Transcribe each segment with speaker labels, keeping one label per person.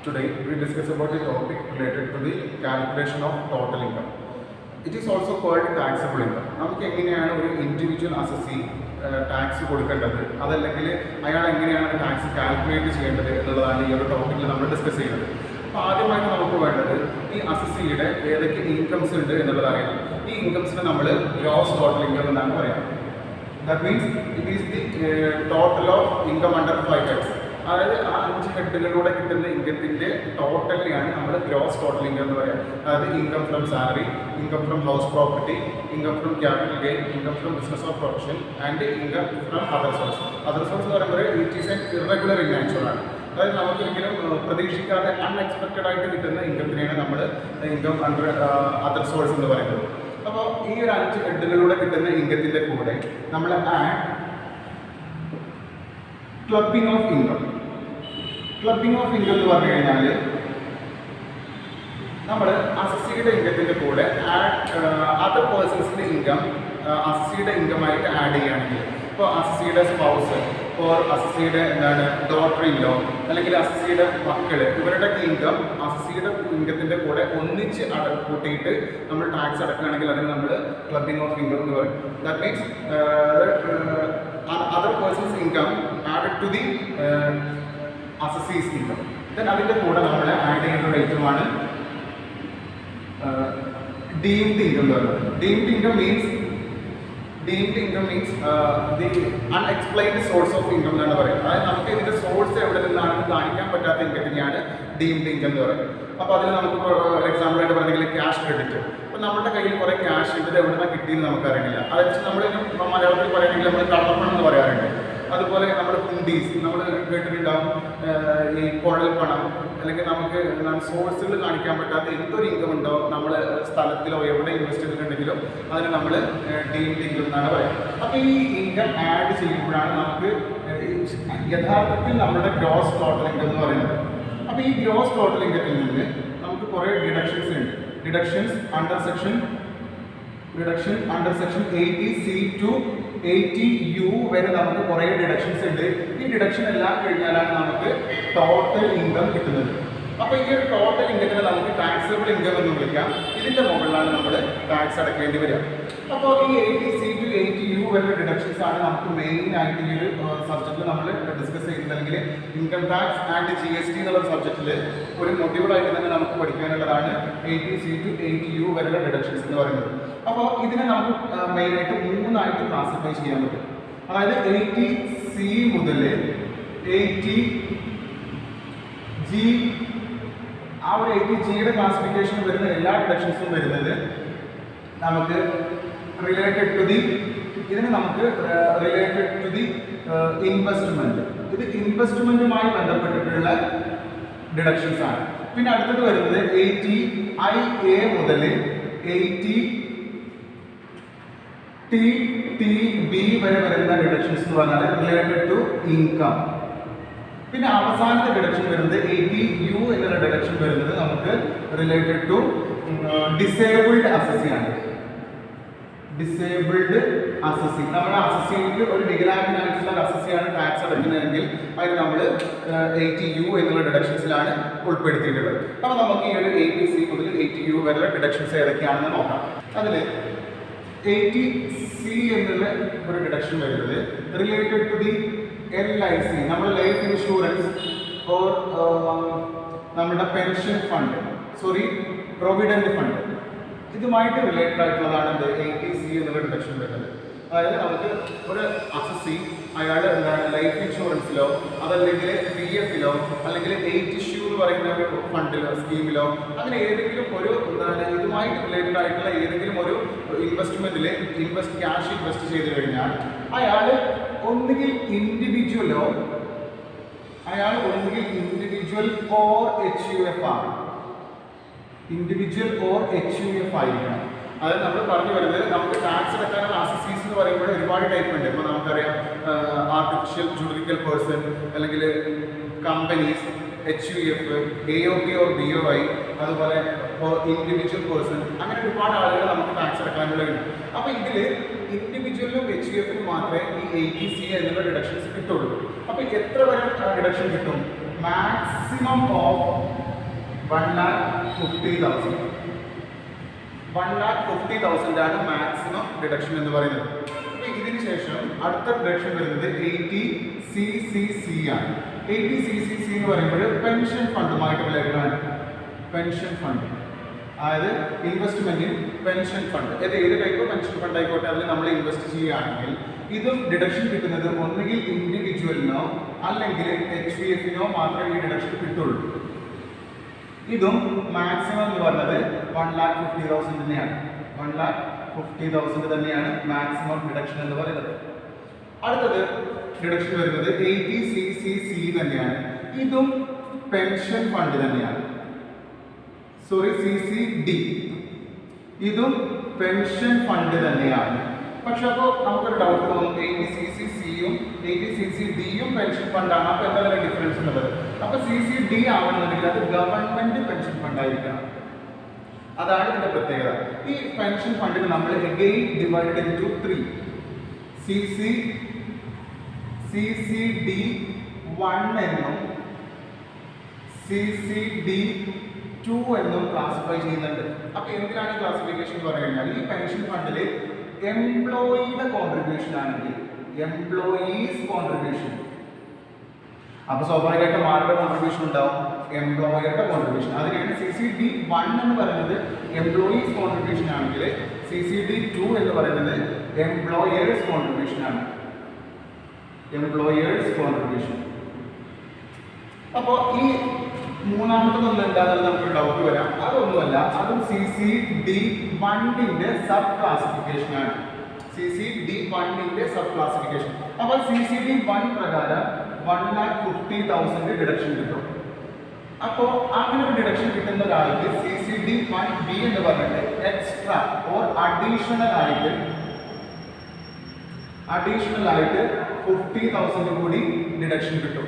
Speaker 1: Today we discuss about the topic related to the calculation of total income. It is also called taxable income. നമുക്ക് എങ്ങനെയാണ് ഒരു individual assessee tax കൊടുക്കേണ്ടത്, അതല്ലെങ്കിൽ അയാൾ എങ്ങനെയാണ് tax calculate ചെയ്യേണ്ടത് എന്നുള്ളതാണ് ഈ ഒരു ടോപ്പിക്കിൽ നമ്മൾ ഡിസ്കസ് ചെയ്യുന്നത്. അപ്പോൾ ആദ്യമായിട്ട് നമുക്ക് വേണ്ടത് ഈ അസസിയുടെ ഏതൊക്കെ ഇൻകംസ് ഉണ്ട് എന്നുള്ളത് അറിയണം. ഈ ഇൻകംസിനെ നമ്മൾ ഗ്രോസ് ടോട്ടൽ ഇൻകം എന്നാണ് പറയുക. That means it is the total of income under 5 heads. അതായത് ആ 5 ഹെഡുകളിലൂടെ കിട്ടുന്ന ഇൻകത്തിൻ്റെ ടോട്ടലിനെയാണ് നമ്മൾ ഗ്രോസ് ടോട്ടൽ ഇൻകം എന്ന് പറയുക. അതായത് income from salary, income from house property, income from capital gain, income from business of profession and income from other source. Other source എന്ന് പറയുമ്പോൾ it is N irregular in natural ആണ്. അതായത് നമുക്കൊരിക്കലും പ്രതീക്ഷിക്കാതെ unexpected ആയിട്ട് കിട്ടുന്ന ഇൻകത്തിനെയാണ് നമ്മൾ ഇൻകം അണ്ടർ അതർ സോഴ്സ് എന്ന് പറയുന്നത്. അപ്പോൾ ഈ ഒരു 5 ഹെഡുകളിലൂടെ കിട്ടുന്ന ഇൻകത്തിൻ്റെ കൂടെ നമ്മൾ clubbing of income. Clubbing of income എന്ന് പറഞ്ഞു കഴിഞ്ഞാൽ നമ്മൾ അസസിയുടെ ഇൻകത്തിൻ്റെ കൂടെ അതർ പേഴ്സൺസിൻ്റെ ഇൻകം അസസിയുടെ ഇൻകമായിട്ട് ആഡ് ചെയ്യുകയാണെങ്കിൽ, ഇപ്പോൾ അസസിയുടെ സ്പൗസ് ഓർ അസസിയുടെ ഡോട്ടർ ഇൻ ലോ അല്ലെങ്കിൽ അസസിയുടെ മക്കൾ, ഇവരുടെ ഇൻകം അസസിയുടെ ഇൻകത്തിൻ്റെ കൂടെ ഒന്നിച്ച് കൂട്ടിയിട്ട് നമ്മൾ ടാക്സ് അടക്കുകയാണെങ്കിൽ അതിന് നമ്മൾ ക്ലബിംഗ് ഓഫ് ഇൻകം എന്ന് പറയും. That means other person's income added to the assessee's income. Then അതിൻ്റെ കൂടെ നമ്മൾ ആഡ് ചെയ്യുന്ന ഒരു ഐറ്റമാണ് deemed income എന്ന് പറയുന്നത്. Deemed income means the unexplained source of income എന്നാണ് പറയുന്നത്. അതായത് നമുക്ക് ഇതിൻ്റെ സോഴ്സ് എവിടെ നിന്നാണെന്ന് കാണിക്കാൻ പറ്റാത്ത ഇൻകത്തിനെയാണ് ഡീംഡ് ഇൻകം എന്ന് പറയുന്നത്. അപ്പോൾ അതിൽ നമുക്ക് എക്സാമ്പിൾ ആയിട്ട് പറഞ്ഞെങ്കിൽ ക്യാഷ് ക്രെഡിറ്റ്. അപ്പോൾ നമ്മുടെ കയ്യിൽ കുറേ ക്യാഷ് ഉണ്ട്, ഇത് എവിടെ നിന്നാണ് കിട്ടിയെന്ന് നമുക്കറിയില്ല. അതായത് നമ്മൾ മലയാളത്തിൽ പറയുകയാണെങ്കിൽ നമ്മൾ കള്ളപ്പണം എന്ന് പറയാറുണ്ട്. അതുപോലെ നമ്മുടെ ഹുണ്ടീസ് നമ്മൾ കേട്ടിട്ടുണ്ടാകും, ഈ കുഴൽ പണം, അല്ലെങ്കിൽ നമുക്ക് സോഴ്സുകൾ കാണിക്കാൻ പറ്റാത്ത എന്തൊരു ഇൻകം ഉണ്ടോ നമ്മൾ സ്ഥലത്തിലോ എവിടെ ഇൻവെസ്റ്റ് ചെയ്തിട്ടുണ്ടെങ്കിലോ അതിന് നമ്മൾ ഡീംഡ് ഇൻകം എന്നാണ് പറയുക. അപ്പോൾ ഈ ഇൻകം ആഡ് ചെയ്യുമ്പോഴാണ് നമുക്ക് യഥാർത്ഥത്തിൽ നമ്മുടെ ഗ്രോസ് ടോട്ടൽ ഇൻകം എന്ന് പറയുന്നത്. അപ്പോൾ ഈ ഗ്രോസ് ടോട്ടൽ ഇൻകത്തിൽ നിന്ന് നമുക്ക് കുറേ ഡിഡക്ഷൻസ് ഉണ്ട്. Deductions under section 80C to 80U വരെ നമുക്ക് കുറേ ഡിഡക്ഷൻസ് ഉണ്ട്. ഈ ഡിഡക്ഷൻ എല്ലാം കഴിഞ്ഞാലാണ് നമുക്ക് ടോട്ടൽ ഇൻകം കിട്ടുന്നത്. അപ്പോൾ ഈ ഒരു ടോട്ടൽ ഇൻകത്തിനെ നമുക്ക് ടാക്സബിൾ ഇൻകം എന്ന് വിളിക്കാം. ഇതിൻ്റെ മുകളിലാണ് നമ്മൾ ടാക്സ് അടയ്ക്കേണ്ടി വരിക. അപ്പോൾ ഈ 80C to 80U വരെ ഡിഡക്ഷൻസ് ആണ് നമുക്ക് മെയിൻ ആയിട്ട് ഈ ഒരു സബ്ജക്റ്റിൽ നമ്മൾ ഡിസ്കസ് ചെയ്യുന്നത്. അല്ലെങ്കിൽ ഇൻകം ടാക്സ് ആൻഡ് GST എന്നുള്ള സബ്ജക്റ്റിൽ ഒരു മൊഡ്യൂളായിട്ട് തന്നെ നമുക്ക് പഠിക്കാനുള്ളതാണ് 80C to 80U വരെയുള്ള ഡിഡക്ഷൻസ് എന്ന് പറയുന്നത്. അപ്പോൾ ഇതിനെ നമുക്ക് മെയിനായിട്ട് 3ആയിട്ട് ക്ലാസിഫൈ ചെയ്യാൻ പറ്റും. അതായത് 80C മുതൽ 80G, ആ ഒരു 80Gയുടെ ക്ലാസിഫിക്കേഷൻ വരുന്ന എല്ലാ ഡിഡക്ഷൻസും വരുന്നത് നമുക്ക് റിലേറ്റഡ് ടു ദി ഇൻവെസ്റ്റ്മെൻറ്റ്. ഇത് ഇൻവെസ്റ്റ്മെൻറ്റുമായി ബന്ധപ്പെട്ടിട്ടുള്ള ഡിഡക്ഷൻസ് ആണ്. പിന്നെ അടുത്തത് വരുന്നത് 80IA മുതൽ 80TTB വരെ വരുന്ന ഡിഡക്ഷൻസ് എന്ന് പറഞ്ഞാൽ റിലേറ്റഡ് ടു ഇൻകം. പിന്നെ അവസാനത്തെ ഡിഡക്ഷൻ വരുന്നത് 80U എന്നുള്ള ഡിഡക്ഷൻ വരുന്നത് നമുക്ക് റിലേറ്റഡ് ടു ഡിസേബിൾഡ് അസസിയാണ്. ഡിസേബിൾഡ് അസസി, നമ്മുടെ അസസിക്ക് ഒരു വികലാംഗനായിട്ടുള്ള അസസിയാണ് ടാക്സ് അടയ്ക്കുന്നതെങ്കിൽ അതിന് നമ്മൾ 80U എന്നുള്ള ഡിഡക്ഷൻസിലാണ് ഉൾപ്പെടുത്തിയിട്ടുള്ളത്. അപ്പോൾ നമുക്ക് ഈ ഒരു 80C മുതൽ 80U വരെ ഡിഡക്ഷൻസ് ഏതൊക്കെയാണെന്ന് നോക്കാം. അതിൽ 80C എന്നുള്ള ഒരു ഡിഡക്ഷൻ വരുന്നത് റിലേറ്റഡ് ടു ദി LIC, നമ്മുടെ ലൈഫ് ഇൻഷുറൻസ് ഓർ നമ്മുടെ പെൻഷൻ ഫണ്ട്, പ്രൊവിഡൻറ്റ് ഫണ്ട്, ഇതുമായിട്ട് റിലേറ്റഡ് ആയിട്ടുള്ളതാണ് 80C എന്നുള്ള ഡിഡക്ഷൻ വരുന്നത്. അതായത് നമുക്ക് ഒരു അസസി അയാൾ ലൈഫ് ഇൻഷുറൻസിലോ അതല്ലെങ്കിൽ PFലോ അല്ലെങ്കിൽ 8 എന്ന് പറയുന്ന ഒരു ഫണ്ടിലോ സ്കീമിലോ അങ്ങനെ ഏതെങ്കിലും ഒരു ഇതുമായിട്ട് റിലേറ്റഡ് ആയിട്ടുള്ള ഏതെങ്കിലും ഒരു ഇൻവെസ്റ്റ്മെൻറ്റിൽ ക്യാഷ് ഇൻവെസ്റ്റ് ചെയ്ത് കഴിഞ്ഞാൽ അയാൾ ഒന്നുകിൽ ഇൻഡിവിജ്വൽ ഓർ HUF ആണ്. ഇൻഡിവിജ്വൽ ഓർ HUF ആയിരിക്കണം. അതായത് നമ്മൾ പറഞ്ഞു വരുന്നത് നമുക്ക് ടാക്സ് അടക്കാനുള്ള അസസീസ് എന്ന് പറയുമ്പോൾ ഒരുപാട് ടൈപ്പ് ഉണ്ട്. ഇപ്പോൾ നമുക്കറിയാം ആർട്ടിഫിഷ്യൽ ജുറിഡിക്കൽ പേഴ്സൺ, അല്ലെങ്കിൽ companies, HUF, AOP or BOI, അതുപോലെ ഇൻഡിവിജ്വൽ പേഴ്സൺ, അങ്ങനെ ഒരുപാട് ആളുകൾ നമുക്ക് ടാക്സ് അടക്കാനുള്ളതുണ്ട്. അപ്പോൾ ഇതിൽ ഇൻഡിവിജ്വലിനും HUFനും മാത്രമേ ഈ 80C എന്നുള്ള ഡിഡക്ഷൻസ് കിട്ടുള്ളൂ. അപ്പോൾ എത്ര വരെ ഡിഡക്ഷൻ കിട്ടും? maximum of 1,50,000. 1,50,000 ആണ് മാക്സിമം ഡിഡക്ഷൻ എന്ന് പറയുന്നത്. അപ്പോൾ ഇതിന് ശേഷം അടുത്ത ഡിഡക്ഷൻ വരുന്നത് 80CCC ആണ്. 80CCC എന്ന് പറയുമ്പോൾ പെൻഷൻ ഫണ്ടുമായിട്ട് റിലേറ്റഡ് ആണ്. പെൻഷൻ ഫണ്ട്, അതായത് ഇൻവെസ്റ്റ്മെന്റ് ഇൻ പെൻഷൻ ഫണ്ട്. ഏത് ടൈപ്പ് പെൻഷൻ ഫണ്ട് ആയിക്കോട്ടെ, അതിൽ നമ്മൾ ഇൻവെസ്റ്റ് ചെയ്യുകയാണെങ്കിൽ ഇതും ഡിഡക്ഷൻ കിട്ടുന്നത് ഒന്നുകിൽ ഇൻഡിവിജ്വലിനോ അല്ലെങ്കിൽ HVFനോ മാത്രമേ ഈ ഡിഡക്ഷൻ കിട്ടുള്ളൂ. ഇതും മാക്സിമം എന്ന് പറഞ്ഞത് 1,50,000 തന്നെയാണ്. 1,50,000 തന്നെയാണ് മാക്സിമം ഡിഡക്ഷൻ എന്ന് പറയുന്നത്. അടുത്തത് ഡിഡക്ഷൻ വരുന്നത് 80CCC തന്നെയാണ്. ഇതും പെൻഷൻ ഫണ്ട് തന്നെയാണ്. സോറി, CCD, ഇതും പെൻഷൻ ഫണ്ട് തന്നെയാണ്. പക്ഷെ അപ്പോൾ നമുക്കൊരു ഡൗട്ട് തോന്നും, 80CCCയും 80CCDയും പെൻഷൻ ഫണ്ടാണ്. അപ്പോൾ എന്താ പറയുക ഡിഫറൻസ് ഉള്ളത്? അപ്പോൾ CCD ആവണമെന്നുണ്ടെങ്കിൽ അത് ഗവൺമെന്റ് പെൻഷൻ ഫണ്ട് ആയിരിക്കണം. അതാണ് ഇതിന്റെ പ്രത്യേകത. ഈ പെൻഷൻ ഫണ്ടിന് നമ്മൾ അഗെയിൻ ഡിവൈഡഡ് ഇൻടു 3. CCD1 എന്നും CCD2 എന്നും ക്ലാസിഫൈ ചെയ്യുന്നുണ്ട്. അപ്പോൾ എന്തിനാണ് ക്ലാസിഫിക്കേഷൻ എന്ന് പറഞ്ഞു കഴിഞ്ഞാൽ, ഈ പെൻഷൻ ഫണ്ടിൽ എംപ്ലോയിയുടെ കോൺട്രിബ്യൂഷൻ ആണെങ്കിൽ എംപ്ലോയീസ് കോൺട്രിബ്യൂഷൻ, അപ്പോൾ സ്വാഭാവികമായിട്ടും ആരുടെ കോൺട്രിബ്യൂഷൻ ഉണ്ടാവും? എംപ്ലോയറുടെ കോൺട്രിബ്യൂഷൻ. അതിനാണ് CCD1 എന്ന് പറയുന്നത് എംപ്ലോയീസ് കോൺട്രിബ്യൂഷൻ ആണെങ്കിൽ CCD2 എന്ന് പറയുന്നത് എംപ്ലോയേഴ്സ് കോൺട്രിബ്യൂഷൻ ആണ്. Employers contribution. അപ്പോൾ ഈ മൂന്നാമത്തതൊന്നും എന്താണെന്ന് നമുക്ക് ഡൗട്ട് വരാം. അതൊന്നുമല്ല, അതും CCD1ന്റെ സബ് ക്ലാസിഫിക്കേഷൻ ആണ്. CCD1ന്റെ സബ് ക്ലാസിഫിക്കേഷൻ. അപ്പോൾ CCD1 പ്രകാരം 1,50,000 ഡിഡക്ഷൻ കിട്ടും. അപ്പോൾ അങ്ങനെ ഒരു ഡിഡക്ഷൻ കിട്ടുന്ന ഒരാൾക്ക് CCD1B എന്ന് പറഞ്ഞിട്ട് എക്സ്ട്രാ ഓർ അഡീഷണൽ ആയിട്ട് 50,000 കൂടി ഡിഡക്ഷൻ കിട്ടും.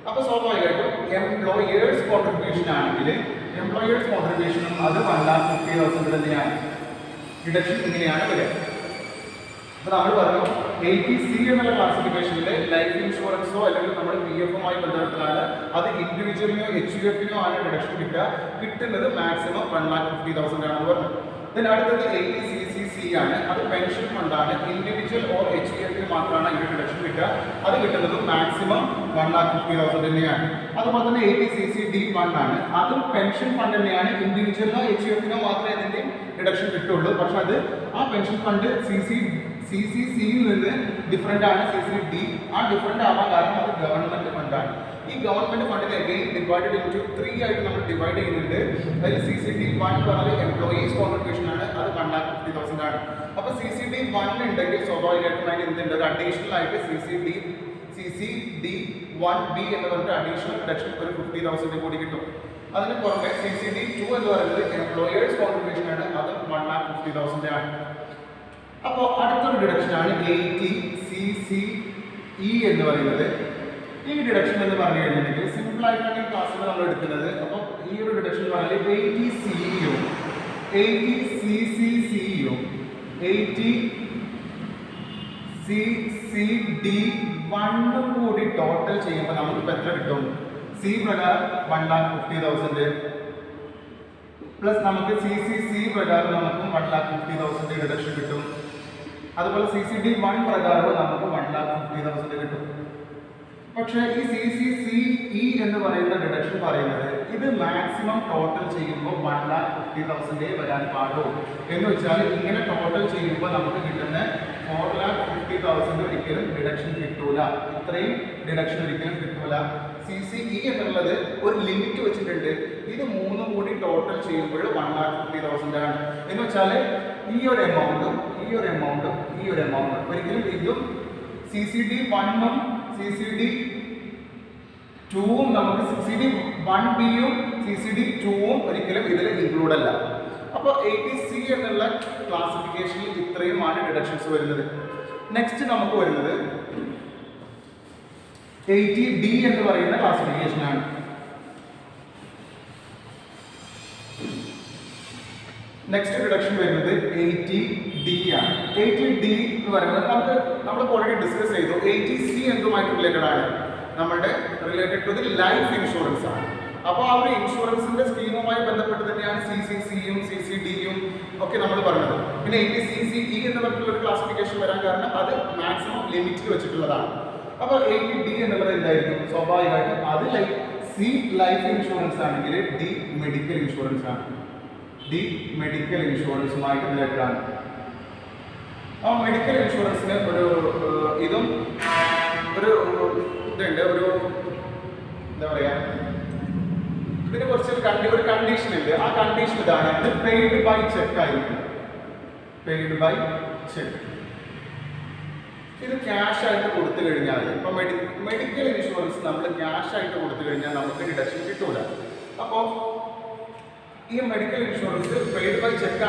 Speaker 1: അപ്പോൾ സ്വാഭാവികമായിട്ടും എംപ്ലോയേഴ്സ് കോൺട്രിബ്യൂഷൻ ആണെങ്കിൽ എംപ്ലോയേഴ്സ് കോൺട്രിബ്യൂഷനും അത് 1,50,000 തന്നെയാണ്. ഡിഡക്ഷൻ ഇങ്ങനെയാണ് വരിക. അപ്പോൾ നമ്മൾ പറഞ്ഞു 80C എന്നുള്ള ക്ലാസിഫിക്കേഷനിൽ ലൈഫ് ഇൻഷുറൻസോ അല്ലെങ്കിൽ നമ്മൾ PFുമായി ബന്ധപ്പെട്ടാണ് അത് ഇൻഡിവിജ്വലിനോ HUFനോ ആണ് ഡിഡക്ഷൻ കിട്ടുന്നത് മാക്സിമം 1,50,000 ആണെന്ന് പറഞ്ഞു. അടുത്തത് 80CCC ആണ്. അത് പെൻഷൻ ഫണ്ടാണ്. ഇൻഡിവിജ്വൽ ഓർ HUFന് മാത്രമാണ് അതിന്റെ ഡിഡക്ഷൻ കിട്ടുക. അത് കിട്ടുന്നത് മാക്സിമം 1,50,000 തന്നെയാണ്. അതുപോലെ തന്നെ 80CCD1 ആണ്. അതും പെൻഷൻ ഫണ്ട് തന്നെയാണ്. ഇൻഡിവിജ്വലിനോ HUFനോ മാത്രമേ അതിന്റെ ഡിഡക്ഷൻ കിട്ടുള്ളൂ. പക്ഷെ അത് ആ പെൻഷൻ ഫണ്ട് CCCയിൽ നിന്ന് ഡിഫറെൻ്റ് ആണ്. CCD ആ ഡിഫറെൻ്റ് ആവാൻ കാരണം അത് ഗവൺമെന്റ് ഫണ്ടാണ്. ഈ ഗവൺമെന്റ് ഫണ്ടിനെ അഗെയിൻ ഡിവൈഡഡ് ഇൻടു 3 ആയിട്ട് നമ്മൾ ഡിവൈഡ് ചെയ്യുന്നുണ്ട്. അതിൽ CCD1 പറഞ്ഞാൽ എംപ്ലോയീസ് കോൺട്രിബ്യൂഷൻ ആണ്. അത് 1,50,000 ആണ്. അപ്പോൾ CCD1 ഉണ്ടെങ്കിൽ സ്വാഭാവികമായിട്ടും അതിന് എന്തുണ്ട്? ഒരു അഡീഷണൽ ആയിട്ട് CCD1B എന്ന് പറഞ്ഞിട്ട് അഡീഷണൽ ഡിഡക്ഷൻ ഒരു 50,000 കൂടി കിട്ടും. അതിന് പുറമെ CCD2 എന്ന് പറയുന്നത് എംപ്ലോയേഴ്സ് കോൺട്രിബ്യൂഷൻ ആണ്. അത് 1,50,000 ആണ്. അപ്പോൾ അടുത്തൊരു ഡിഡക്ഷൻ ആണ് 80CCE എന്ന് പറയുന്നത്. ഈ ഡിഡക്ഷൻ എന്ന് പറഞ്ഞു കഴിഞ്ഞിട്ടുണ്ടെങ്കിൽ സിമ്പിൾ ആയിട്ടാണ് ഈ ക്ലാസ്സിൽ നമ്മൾ എടുക്കുന്നത്. അപ്പോൾ ഈ ഒരു ഡിഡക്ഷൻ എന്ന് പറഞ്ഞാൽ 80CEയും 80CCCയും 80CCD1 കൂടി ടോട്ടൽ ചെയ്യുമ്പോൾ നമുക്കിപ്പോൾ എത്ര കിട്ടും? C പ്രകാരം 1,50,000 പ്ലസ് നമുക്ക് CCC പ്രകാരം നമുക്ക് 1,50,000 ഡിഡക്ഷൻ കിട്ടും. അതുപോലെ CCD1 പ്രകാരവും നമുക്ക് 1,50,000 കിട്ടും. പക്ഷേ ഈ CCCE എന്ന് പറയുന്ന ഡിഡക്ഷൻ പറയുന്നത് ഇത് മാക്സിമം ടോട്ടൽ ചെയ്യുമ്പോൾ 1,50,000 വരാൻ പാടുള്ളൂ. എന്ന് വെച്ചാൽ ഇങ്ങനെ ടോട്ടൽ ചെയ്യുമ്പോൾ നമുക്ക് കിട്ടുന്ന 4,50,000 ഒരിക്കലും ഡിഡക്ഷൻ കിട്ടൂല. ഇത്രയും ഡിഡക്ഷൻ ഒരിക്കലും കിട്ടൂല. CCE എന്നുള്ളത് ഒരു ലിമിറ്റ് വെച്ചിട്ടുണ്ട്. ഇത് മൂന്നും കൂടി ടോട്ടൽ ചെയ്യുമ്പോൾ 1,50,000 ആണ്. എന്ന് വെച്ചാൽ ഈ ഒരു എമൗണ്ടും ഒരിക്കലും ഇതും CCD1ഉം CCD2ഉം നമുക്ക് CCD1Bയും CCD2ഉം ഒരിക്കലും ഇതിൽ ഇൻക്ലൂഡ് അല്ല. അപ്പോൾ 80C എന്നുള്ള ക്ലാസിഫിക്കേഷനിൽ ഇത്രയുമാണ് ഡിഡക്ഷൻസ് വരുന്നത്. നെക്സ്റ്റ് നമുക്ക് വരുന്നത് 80D എന്ന് പറയുന്ന ക്ലാസിഫിക്കേഷനാണ്. നെക്സ്റ്റ് ഡിഡക്ഷൻ വരുന്നത് 80D ആണ്. 80D എന്ന് പറയുന്നത് നമ്മൾ ഓൾറെഡി ഡിസ്കസ് ചെയ്തു. 80C എന്തുമായിട്ട് റിലേറ്റഡ് ആണ്? നമ്മുടെ related to the life insurance ആണ്. അപ്പോൾ ആ ഒരു ഇൻഷുറൻസിന്റെ സ്കീമുമായി ബന്ധപ്പെട്ട് തന്നെയാണ് CCCയും CCDയും ഒക്കെ നമ്മൾ പറഞ്ഞത്. പിന്നെ ഈ CCE എന്ന് പറഞ്ഞിട്ടുള്ള ഒരു ക്ലാസിഫിക്കേഷൻ വരാൻ കാരണം അത് മാക്സിമം ലിമിറ്റിൽ വെച്ചിട്ടുള്ളതാണ്. അപ്പോൾ 80D എന്നുള്ളത് എന്തായിരിക്കും? സ്വാഭാവികമായിട്ടും അത് C ലൈഫ് ഇൻഷുറൻസ് ആണെങ്കിൽ D മെഡിക്കൽ ഇൻഷുറൻസ് ആണ്. D മെഡിക്കൽ ഇൻഷുറൻസുമായിട്ട് റിലേറ്റഡ് ആണ്. ആ മെഡിക്കൽ ഇൻഷുറൻസിന് ഇതും ഒരു ഇതുണ്ട്, ഒരു എന്താ പറയാ, ഇതിന് കുറച്ച് ഒരു കണ്ടീഷൻ ഉണ്ട്. ആ കണ്ടീഷൻ ഇതാണ്, ഇത് പെയ്ഡ് ബൈ ചെക്ക് ആയിരിക്കും. Paid by cheque. ഇത് ക്യാഷ് ആയിട്ട് കൊടുത്തു കഴിഞ്ഞാൽ, ഇപ്പൊ മെഡിക്കൽ ഇൻഷുറൻസ് നമ്മൾ ക്യാഷ് ആയിട്ട് കൊടുത്തു കഴിഞ്ഞാൽ നമുക്ക് ഡിഡക്ഷൻ കിട്ടൂല. അപ്പോൾ ഈ medical insurance paid by check